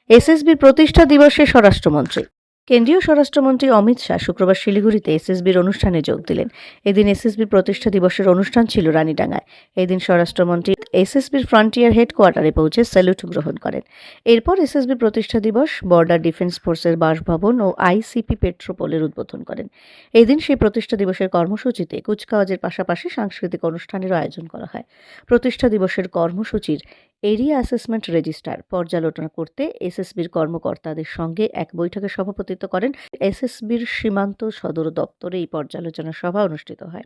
এসএসবির প্রতিষ্ঠা দিবসে স্বরাষ্ট্রমন্ত্রী। কেন্দ্রীয় স্বরাষ্ট্রমন্ত্রী অমিত শাহ শুক্রবার শিলিগুড়িতে এসএসবির অনুষ্ঠানে যোগ দিলেন। এদিন এসএসবির প্রতিষ্ঠা দিবসের অনুষ্ঠান ছিল রানীডাঙ্গায়। এদিন স্বরাষ্ট্রমন্ত্রী এসএসবির ফ্রন্টিয়ার হেডকোয়ার্টারে পৌঁছে স্যালুট গ্রহণ করেন। এরপর এসএসবি প্রতিষ্ঠা দিবস, বর্ডার ডিফেন্স ফোর্সের বাসভবন ও আইসিপি পেট্রোপোলের উদ্বোধন করেন। এদিন সেই প্রতিষ্ঠা দিবসের কর্মসূচিতে কুচকাওয়াজের পাশাপাশি সাংস্কৃতিক অনুষ্ঠানেরও আয়োজন করা হয়। প্রতিষ্ঠা দিবসের কর্মসূচির এরিয়া অ্যাসেসমেন্ট রেজিস্টার পর্যালোচনা করতে এসএসবির কর্মকর্তাদের সঙ্গে এক বৈঠকে সভাপতিত্ব করেন। এসএসবির সীমান্ত সদর দপ্তরে এই পর্যালোচনা সভা অনুষ্ঠিত হয়।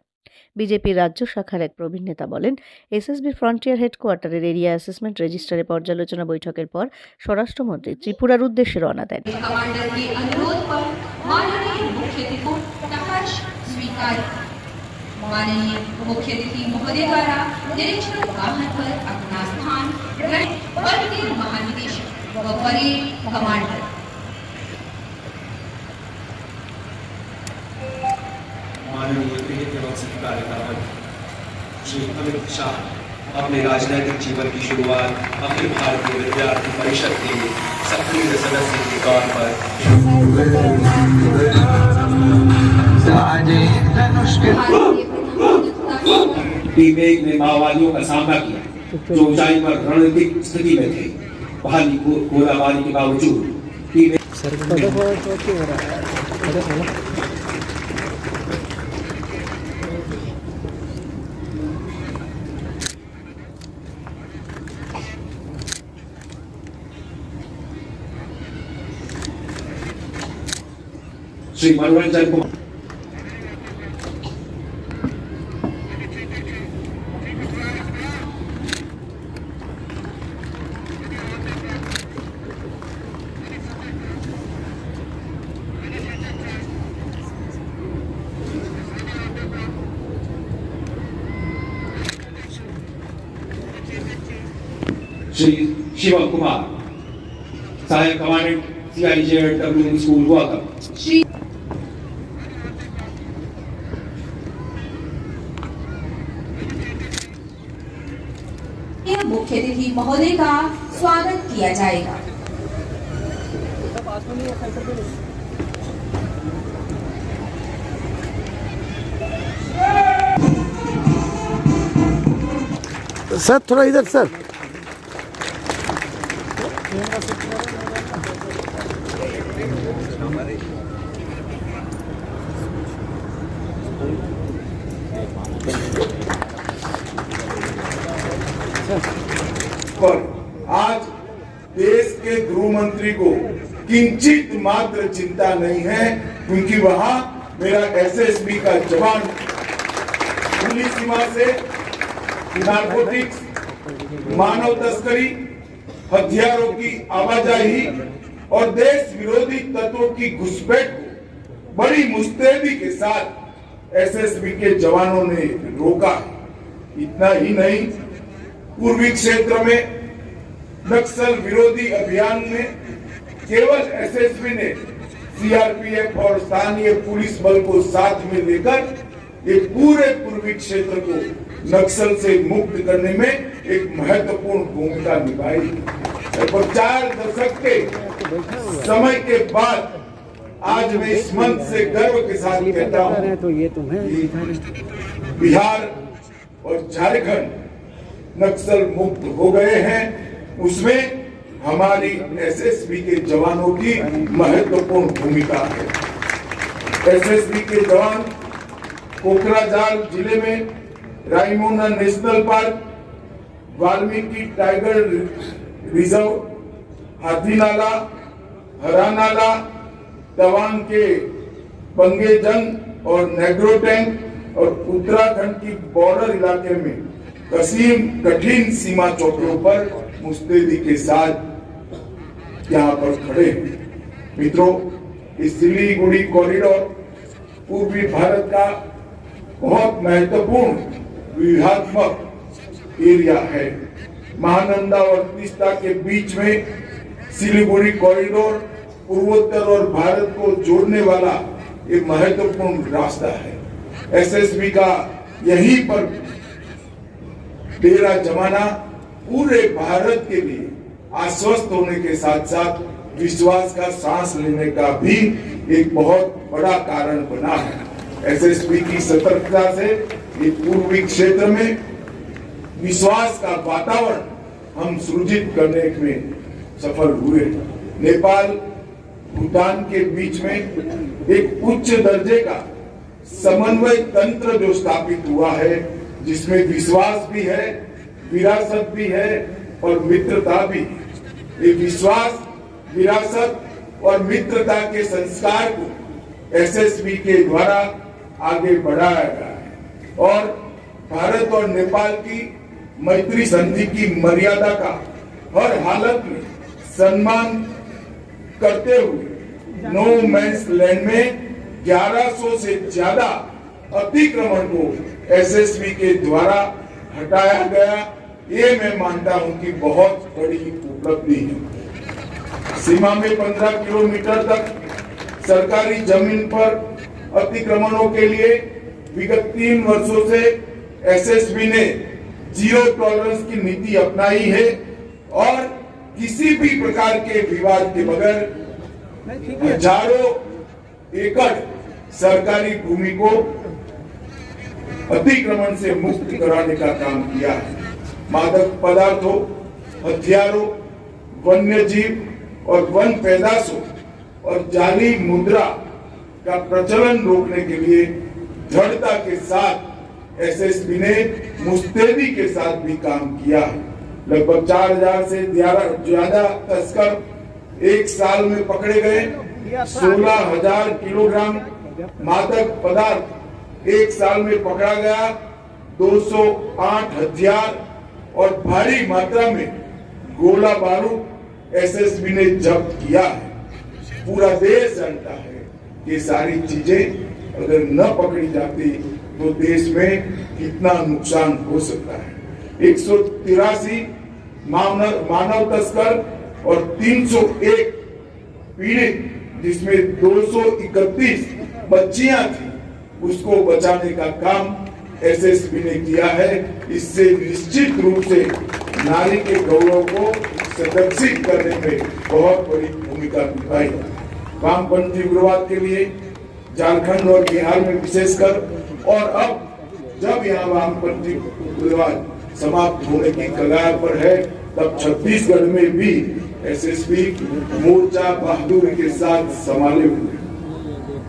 বিজেপির রাজ্য শাখার এক প্রবীণ নেতা বলেন, এসএসবির ফ্রন্টিয়ার হেডকোয়ার্টারের এরিয়া অ্যাসেসমেন্ট রেজিস্টারে পর্যালোচনা বৈঠকের পর স্বরাষ্ট্রমন্ত্রী ত্রিপুরার উদ্দেশ্যে রওনা দেন। माननीय मुख्य अतिथि महोदय द्वारा निरीक्षण वाहन पर अपना स्थान ग्रहण बल के महानिदेशक व परेड कमांडर माननीय श्री अमित शाह अपने राजनीतिक जीवन की शुरुआत अखिल भारतीय विद्यार्थी परिषद के सक्रिय सदस्य के तौर पर टीमेक ने माओवादियों का सामना किया जो ऊंचाई पर रणनीतिक स्थिति में थे। वहां गोलाबारी के बावजूद श्री मनोरंजन कुमार श्री शिवम कुमार सहायक कमांडेंट CIJW स्कूल वाकम श्री मुख्य अतिथि महोदय का स्वागत किया जाएगा। सर थोड़ा इधर सर। पर आज देश के गृह मंत्री को किंचित मात्र चिंता नहीं है, क्योंकि वहां मेरा एसएसबी का जवान खुली सीमा से नारकोटिक्स, मानव तस्करी, हथियारों की आवाजाही और देश विरोधी तत्वों की घुसपैठ को बड़ी मुस्तैदी के साथ एसएसबी के जवानों ने रोका। इतना ही नहीं, पूर्वी क्षेत्र में नक्सल विरोधी अभियान में केवल एसएसबी ने सीआरपीएफ और स्थानीय पुलिस बल को साथ में लेकर ये पूरे पूर्वी क्षेत्र को नक्सल से मुक्त करने में एक महत्वपूर्ण भूमिका निभाई। और 4 दशक के समय के बाद आज मैं इस मंच से गर्व के साथ कहता हूं, बिहार और झारखंड नक्सल मुक्त हो गए हैं। उसमें हमारी एसएसबी के जवानों की महत्वपूर्ण भूमिका है। एसएसबी के जवान कोकराझार जिले में Raimona national park, Valmiki tiger reserve, Hathinala, Haranala, Tawang के पंगेजंग और नेग्रो टैंक और उत्तराखंड की बॉर्डर इलाके में कठिन सीमा चौकियों पर मुस्तैदी के साथ यहाँ पर खड़े हैं। मित्रों, इस सिलीगुड़ी कॉरिडोर पूर्वी भारत का बहुत महत्वपूर्ण व्यूहात्मक एरिया है। महानंदा और तीस्ता के बीच में सिलीगुड़ी कॉरिडोर पूर्वोत्तर और भारत को जोड़ने वाला एक महत्वपूर्ण रास्ता है। एसएसबी का यहीं पर डेरा जमाना पूरे भारत के लिए आश्वस्त होने के साथ साथ विश्वास का सांस लेने का भी एक बहुत बड़ा कारण बना है। एसएसपी की सतर्कता से ये पूर्वी क्षेत्र में विश्वास का वातावरण हम सृजित करने में सफल हुए। नेपाल भूटान के बीच में एक उच्च दर्जे का समन्वय तंत्र जो स्थापित हुआ है, जिसमें विश्वास भी है, विरासत भी है और मित्रता भी है। ये विश्वास, विरासत और मित्रता के संस्कार को एसएसबी के द्वारा आगे बढ़ाया गया है और भारत और नेपाल की मैत्री संधि की मर्यादा का हर हालत में सम्मान करते हुए नो मैंस लैंड में 1100 से ज्यादा अतिक्रमण को एसएसबी के द्वारा हटाया गया। ये मैं मानता हूं कि बहुत बड़ी उपलब्धि है। सीमा में 15 किलोमीटर तक सरकारी जमीन पर अतिक्रमणों के लिए विगत 3 वर्षों से एसएसबी ने जीरो टॉलरेंस की नीति अपनाई है और किसी भी प्रकार के विवाद के बगैर हजारों एकड़ सरकारी भूमि को अतिक्रमण से मुक्त कराने का काम किया है। मादक पदार्थों, हथियारों, वन्य जीव और वन पैदाशों और जाली मुद्रा का प्रचलन रोकने के लिए दृढ़ता के साथ एसएसबी ने मुस्तैदी के साथ भी काम किया है। लगभग 4000 से ज्यादा तस्कर एक साल में पकड़े गए। 16,000 किलोग्राम मादक पदार्थ एक साल में पकड़ा गया। 208 हथियार और भारी मात्रा में गोला बारूद एसएसबी ने जब्त किया है। पूरा देश जानता है कि सारी चीजें अगर न पकड़ी जाती तो देश में कितना नुकसान हो सकता है। 183 मानव तस्कर और 301 पीड़ित, जिसमें 231 बच्चियां थी, उसको बचाने का काम एसएसबी ने किया है। इससे निश्चित रूप से नारी के गौरव को संरक्षित करने में बहुत बड़ी भूमिका निभाई। वामपंथी उग्रवाद के लिए झारखंड और बिहार में विशेषकर, और अब जब यहाँ वामपंथी उग्रवाद समाप्त होने की कगार पर है, तब छत्तीसगढ़ में भी एसएसबी मोर्चा बहादुरी के साथ संभाले हुए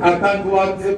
आतंकवाद से